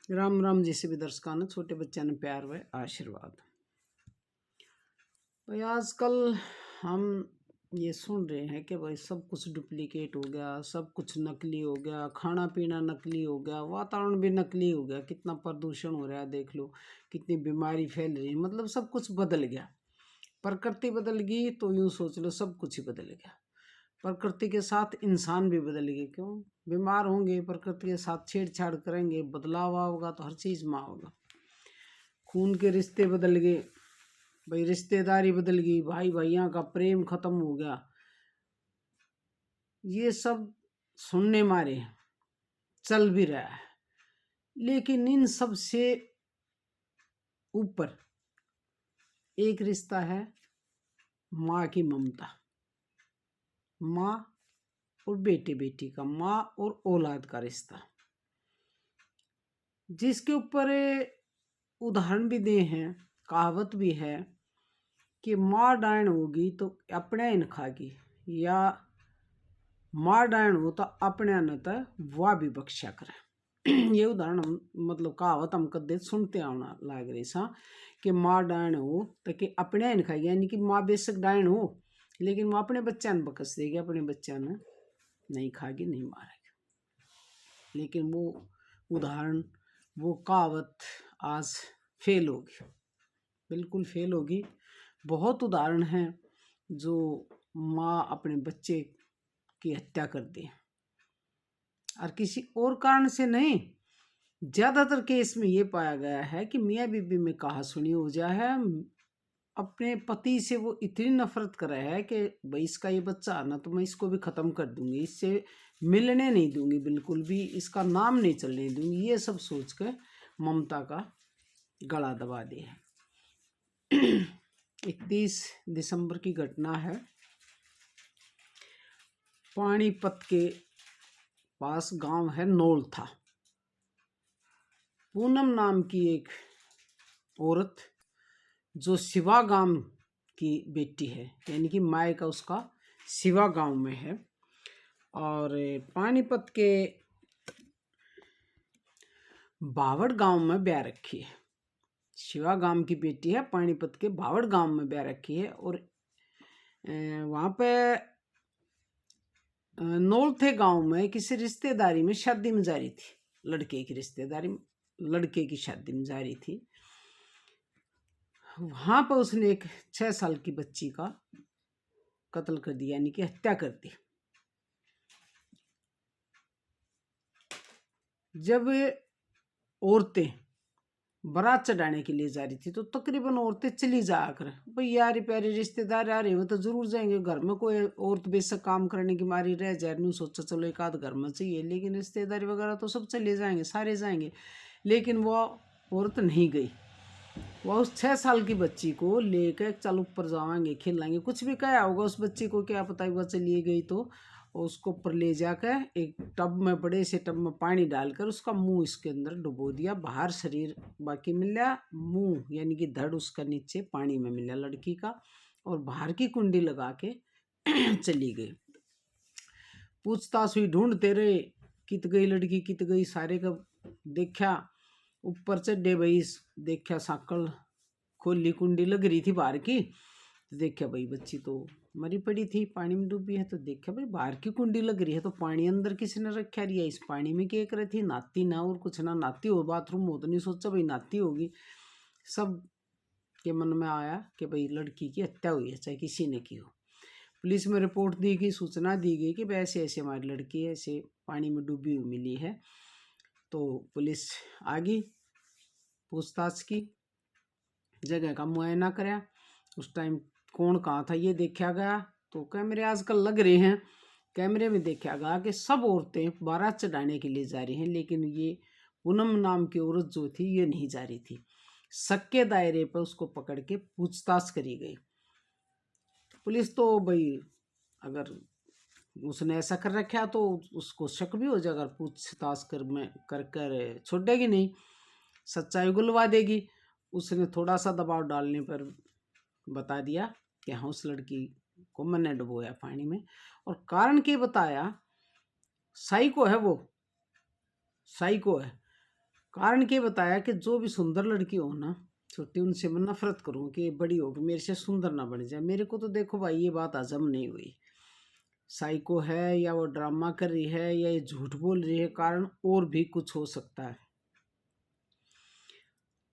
राम राम जी सभी दर्शकों ने छोटे बच्चों ने प्यार व आशीर्वाद। भाई आजकल हम ये सुन रहे हैं कि भाई सब कुछ डुप्लीकेट हो गया, सब कुछ नकली हो गया, खाना पीना नकली हो गया, वातावरण भी नकली हो गया, कितना प्रदूषण हो रहा है देख लो, कितनी बीमारी फैल रही है, मतलब सब कुछ बदल गया। प्रकृति बदल गई तो यूँ सोच लो सब कुछ ही बदल गया। प्रकृति के साथ इंसान भी बदल गए। क्यों? बीमार होंगे, प्रकृति के साथ छेड़छाड़ करेंगे, बदलाव होगा तो हर चीज़ में होगा। खून के रिश्ते बदल गए, भाई रिश्तेदारी बदल गई, भाई भाइयों का प्रेम खत्म हो गया। ये सब सुनने मारे चल भी रहा है, लेकिन इन सब से ऊपर एक रिश्ता है, माँ की ममता। माँ और बेटे बेटी का, माँ और औलाद का रिश्ता, जिसके ऊपर उदाहरण भी दे हैं, कहावत भी है कि माँ डायन होगी तो अपने इन खागी, या माँ डायन हो तो अपने न तो वाह भी बख्शा करे। ये उदाहरण हम मतलब कहावत हम कदे सुनते आना लाग रही सा कि माँ डायन हो तो कि अपने इन खाएगी, यानी कि माँ बेशक डायन हो लेकिन वो अपने बच्चा ने बकस देगी, अपने बच्चा ने नहीं खाएगी, नहीं मारेगी। लेकिन वो उदाहरण, वो कहावत आज फेल होगी, बिल्कुल फेल होगी। बहुत उदाहरण हैं जो माँ अपने बच्चे की हत्या कर दे, और किसी और कारण से नहीं। ज़्यादातर केस में ये पाया गया है कि मियाँ बीबी में कहा सुनी हो जाए है, अपने पति से वो इतनी नफरत कर रहा है कि भाई इसका ये बच्चा आना तो मैं इसको भी ख़त्म कर दूंगी, इससे मिलने नहीं दूंगी, बिल्कुल भी इसका नाम नहीं चलने दूंगी, ये सब सोच कर ममता का गला दबा दे। 31 दिसंबर की घटना है, पानीपत के पास गांव है नौल था। पूनम नाम की एक औरत जो शिवा गांव की बेटी है, यानी कि माय का उसका शिवा गांव में है, और पानीपत के बावड़ गांव में ब्याह रखी है। शिवा गांव की बेटी है, पानीपत के बावड़ गांव में ब्याह रखी है, और वहाँ पे नौलथे गांव में किसी रिश्तेदारी में शादी में जा रही थी, लड़के की रिश्तेदारी, लड़के की शादी में जा रही थी। वहां पर उसने एक 6 साल की बच्ची का कत्ल कर दिया, यानी कि हत्या कर दी। जब औरतें बारात चढ़ाने के लिए जा रही थी तो तकरीबन औरतें चली जाकर, भाई यार प्यारे रिश्तेदार आ रहे हो तो जरूर जाएंगे, घर में कोई औरत बेशक काम करने की मारी रह जाए, नहीं सोचा चलो एक आध घर में चाहिए, लेकिन रिश्तेदारी वगैरह तो सब चले जाएंगे, सारे जाएंगे। लेकिन वह औरत नहीं गई, वह उस 6 साल की बच्ची को लेकर चल ऊपर जाएंगे, खिलाएंगे, कुछ भी कहा होगा उस बच्ची को, क्या पता वह चली गई तो उसको ऊपर ले जाकर एक टब में, बड़े से टब में पानी डालकर उसका मुंह इसके अंदर डुबो दिया, बाहर शरीर बाकी मिला, मुंह यानी कि धड़ उसका नीचे पानी में मिला लड़की का, और बाहर की कुंडी लगा के चली गई। पूछताछ हुई, ढूंढते रहे, कित गई लड़की, कित गई, सारे का देखा, ऊपर चढ़े भाई, देखा साकल खोली, कुंडी लग रही थी बाहर की, देखा भाई बच्ची तो मरी पड़ी थी, पानी में डूबी है। तो देखा भाई बाहर की कुंडी लग रही है तो पानी अंदर किसने रखा रिया, इस पानी में क्या कर रही थी, नाती ना और कुछ ना, नाती हो बाथरूम हो तो नहीं सोचा भाई नाती होगी। सब के मन में आया कि भाई लड़की की हत्या हुई है, चाहे किसी ने की हो। पुलिस में रिपोर्ट दी गई, सूचना दी गई कि भाई ऐसे ऐसे हमारी लड़की ऐसे पानी में डूबी हुई मिली है। तो पुलिस आ गई, पूछताछ की, जगह का मुआयना कराया, उस टाइम कौन कहाँ था ये देखा गया। तो कैमरे आजकल लग रहे हैं, कैमरे में देखा गया कि सब औरतें बारात चढ़ाने के लिए जा रही हैं, लेकिन ये पूनम नाम की औरत जो थी ये नहीं जा रही थी। शक के दायरे पर उसको पकड़ के पूछताछ करी गई। पुलिस तो भाई अगर उसने ऐसा कर रखा तो उसको शक भी हो जाएगा, पूछताछ कर छोड़ेगी नहीं, सच्चाई गुलवा देगी। उसने थोड़ा सा दबाव डालने पर बता दिया कि हाँ उस लड़की को मैंने डुबोया पानी में, और कारण के बताया, साइको है वो, साइको है, कारण के बताया कि जो भी सुंदर लड़की हो ना छोटी, उनसे मैं नफरत करूँ कि बड़ी होगी मेरे से सुंदर ना बन जाए। मेरे को तो देखो भाई ये बात हजम नहीं हुई। साइको है या वो ड्रामा कर रही है या ये झूठ बोल रही है, कारण और भी कुछ हो सकता है।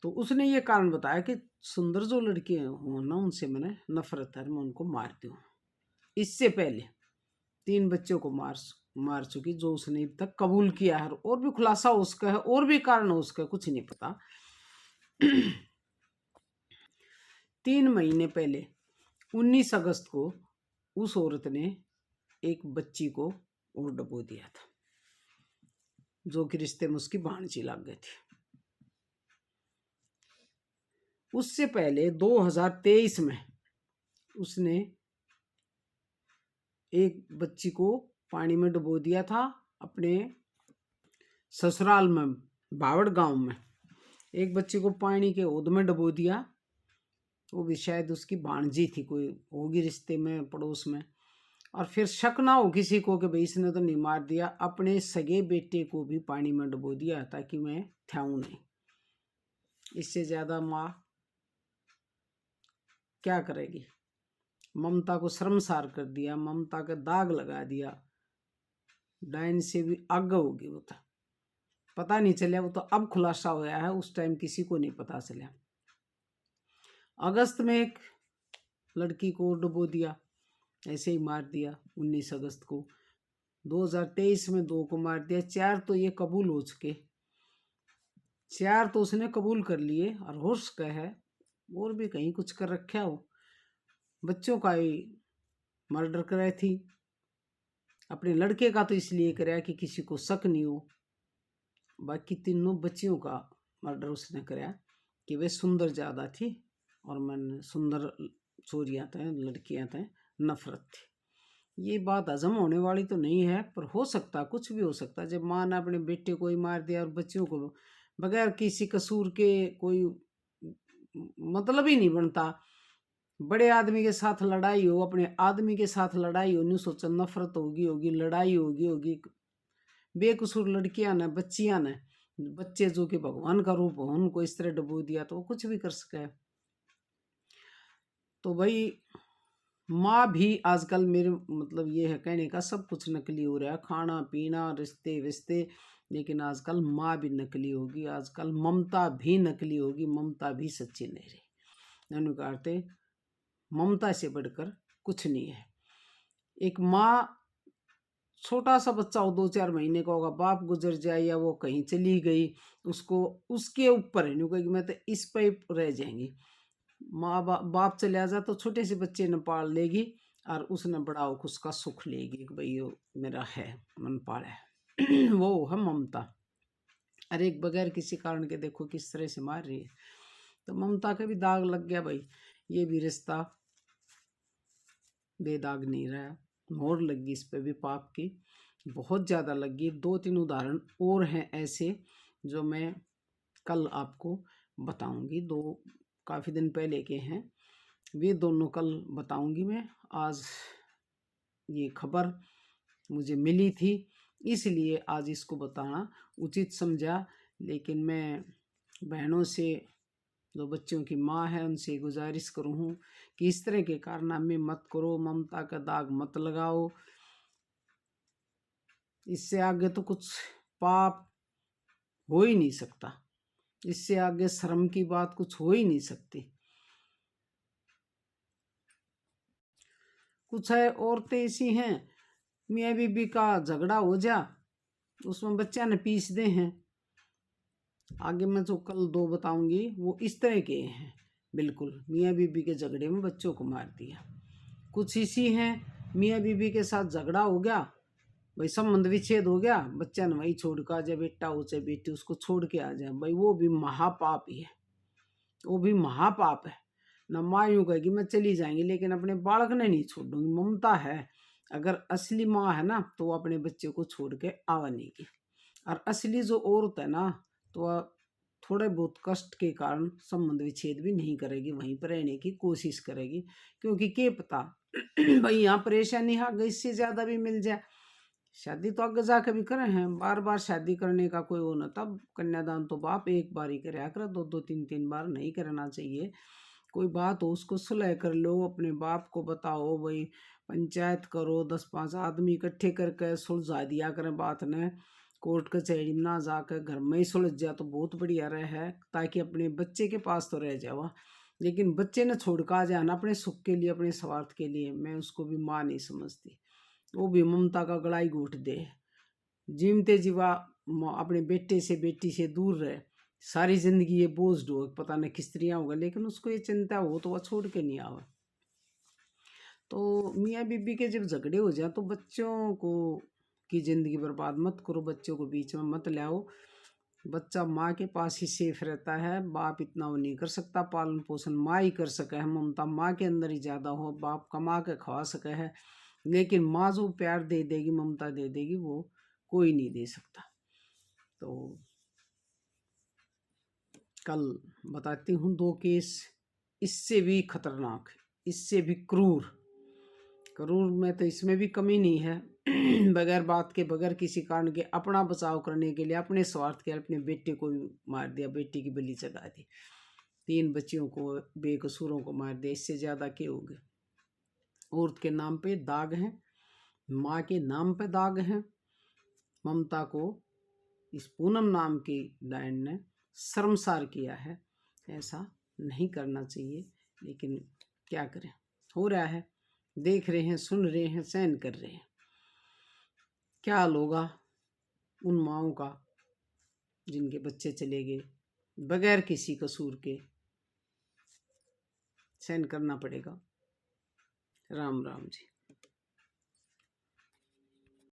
तो उसने ये कारण बताया कि सुंदर जो लड़की हो ना उनसे मैंने नफरत है, मैं उनको मार दूँ। इससे पहले 3 बच्चों को मार चुकी, जो उसने अब तक कबूल किया है। और भी खुलासा उसका है, और भी कारण है उसका, कुछ नहीं पता। 3 महीने पहले 19 अगस्त को उस औरत ने एक बच्ची को और डबो दिया था, जो कि रिश्ते में उसकी भांजी लग गई थी। उससे पहले 2023 में उसने एक बच्ची को पानी में डुबो दिया था अपने ससुराल में, बावड़ गांव में। एक बच्ची को पानी के ओद में डुबो दिया, वो भी शायद उसकी भांजी थी, कोई होगी रिश्ते में पड़ोस में। और फिर शक ना हो किसी को कि भाई इसने तो नहीं मार दिया, अपने सगे बेटे को भी पानी में डुबो दिया ताकि मैं थाऊं नहीं। इससे ज्यादा माँ क्या करेगी। ममता को शर्मसार कर दिया, ममता का दाग लगा दिया। डायन से भी आगे होगी वो, तो पता नहीं चला, वो तो अब खुलासा हुआ है, उस टाइम किसी को नहीं पता चला। अगस्त में एक लड़की को डुबो दिया, ऐसे ही मार दिया 19 अगस्त को। 2023 में 2 को मार दिया। 4 तो ये कबूल हो चुके, 4 तो उसने कबूल कर लिए। और हो सकता है और भी कहीं कुछ कर रखा हो। बच्चों का ही मर्डर कराई थी, अपने लड़के का तो इसलिए कराया कि किसी को शक नहीं हो। बाकी तीनों बच्चियों का मर्डर उसने कराया कि वे सुंदर ज़्यादा थी और मैंने सुंदर चोरियाँ थे, लड़कियाँ थे, नफरत थी। ये बात हजम होने वाली तो नहीं है, पर हो सकता, कुछ भी हो सकता। जब माँ ने अपने बेटे को ही मार दिया और बच्चियों को बगैर किसी कसूर के, कोई मतलब ही नहीं बनता। बड़े आदमी के साथ लड़ाई हो, अपने आदमी के साथ लड़ाई हो, नहीं सोचा नफरत होगी, लड़ाई होगी। बेकसूर लड़कियां ने, बच्चियां ने, बच्चे जो कि भगवान का रूप हो, उनको इस तरह डुबो दिया तो वो कुछ भी कर सके। तो भाई माँ भी आजकल, मेरे मतलब ये है कहने का, सब कुछ नकली हो रहा है, खाना पीना रिश्ते विश्ते। लेकिन आजकल माँ भी नकली होगी, आजकल ममता भी नकली होगी, ममता भी सच्ची नहीं रही। अनुकारते ममता से बढ़कर कुछ नहीं है। एक माँ, छोटा सा बच्चा हो 2-4 महीने का होगा, बाप गुजर जाए या वो कहीं चली गई, उसको उसके ऊपर है नहीं कहेगी मैं तो इस पे रह जाएंगी। माँ बाप चले आ जा तो छोटे से बच्चे ने पाल लेगी और उसने बड़ा होकर उसका सुख लेगी कि भाई ये मेरा है, मन पाला है। वो है ममता। अरे एक बगैर किसी कारण के देखो किस तरह से मार रही है, तो ममता का भी दाग लग गया भाई। ये भी रिश्ता बेदाग नहीं रहा, मोहर लगी इस पे भी पाप की, बहुत ज़्यादा लगी। 2-3 उदाहरण और हैं ऐसे जो मैं कल आपको बताऊंगी, दो काफ़ी दिन पहले के हैं, वे दोनों कल बताऊंगी मैं। आज ये खबर मुझे मिली थी, इसलिए आज इसको बताना उचित समझा। लेकिन मैं बहनों से, जो बच्चों की माँ है, उनसे गुजारिश करूँ कि इस तरह के कारनामे मत करो, ममता का दाग मत लगाओ। इससे आगे तो कुछ पाप हो ही नहीं सकता, इससे आगे शर्म की बात कुछ हो ही नहीं सकती। कुछ है औरतें ऐसी हैं, मियाँ बीबी का झगड़ा हो जा, उसमें बच्चा ने पीस दे हैं। आगे मैं जो कल 2 बताऊंगी वो इस तरह के हैं, बिल्कुल मियाँ बीबी के झगड़े में बच्चों को मार दिया। कुछ इसी हैं, मियाँ बीबी के साथ झगड़ा हो गया, भाई संबंध विच्छेद हो गया, बच्चा ने वही छोड़ कर आ जाए, बेटा हो चाहे बेटी, उसको छोड़ के आ जाए, भाई वो भी महापाप ही है, वो भी महापाप है। न माँ यूँ कहेगी मैं चली जाएंगी, लेकिन अपने बालक ने नहीं छोड़ूंगी, ममता है। अगर असली माँ है ना तो वो अपने बच्चे को छोड़ के आवा नहीं की। और असली जो औरत है ना तो वह थोड़े बहुत कष्ट के कारण संबंध विच्छेद भी नहीं करेगी, वहीं पर रहने की कोशिश करेगी, क्योंकि क्या पता भाई यहाँ परेशानी आ गई, इससे ज़्यादा भी मिल जाए, शादी तो आगे जाके भी करे हैं, बार बार शादी करने का कोई वो न, तब कन्यादान तो बाप एक बार ही करे, कर दो दो तीन तीन बार नहीं करना चाहिए। कोई बात हो उसको सुलह कर लो, अपने बाप को बताओ भाई, पंचायत करो, 10-5 आदमी इकट्ठे करके सुलझा दिया करें बात ने, कोर्ट कचहरी में ना जाकर घर में ही सुलझ जा तो बहुत बढ़िया रहे, ताकि अपने बच्चे के पास तो रह जावा। लेकिन बच्चे ने छोड़ कर आ जाना अपने सुख के लिए, अपने स्वार्थ के लिए, मैं उसको भी माँ नहीं समझती। वो भी ममता का गला ही घोट दे, जीमते जीवा अपने बेटे से बेटी से दूर रहे, सारी जिंदगी ये बोझ ढो, पता नहीं किस तरह होगा, लेकिन उसको ये चिंता हो तो वह छोड़ के नहीं आवा। तो मियाँ बीबी के जब झगड़े हो जाए तो बच्चों को की जिंदगी बर्बाद मत करो, बच्चों को बीच में मत लाओ। बच्चा माँ के पास ही सेफ रहता है, बाप इतना वो नहीं कर सकता, पालन पोषण माँ ही कर सके है, ममता माँ के अंदर ही ज़्यादा हो, बाप कमा के खवा सके है, लेकिन माँ जो प्यार दे देगी, ममता दे देगी, वो कोई नहीं दे सकता। तो कल बताती हूँ 2 केस, इससे भी खतरनाक, इससे भी क्रूर, क्रूर में तो इसमें भी कमी नहीं है। बगैर बात के, बगैर किसी कारण के, अपना बचाव करने के लिए, अपने स्वार्थ के लिए अपने बेटे को मार दिया, बेटी की बलि चढ़ा दी, 3 बच्चियों को, बेकसूरों को मार दिया, इससे ज़्यादा क्या हो गया। औरत के नाम पे दाग हैं, माँ के नाम पे दाग हैं। ममता को इस पूनम नाम की डायन ने शर्मसार किया है, ऐसा नहीं करना चाहिए, लेकिन क्या करें, हो रहा है, देख रहे हैं, सुन रहे हैं, सहन कर रहे हैं। क्या हाल होगा उन माओं का जिनके बच्चे चले गए बगैर किसी कसूर के, सहन करना पड़ेगा। राम राम जी।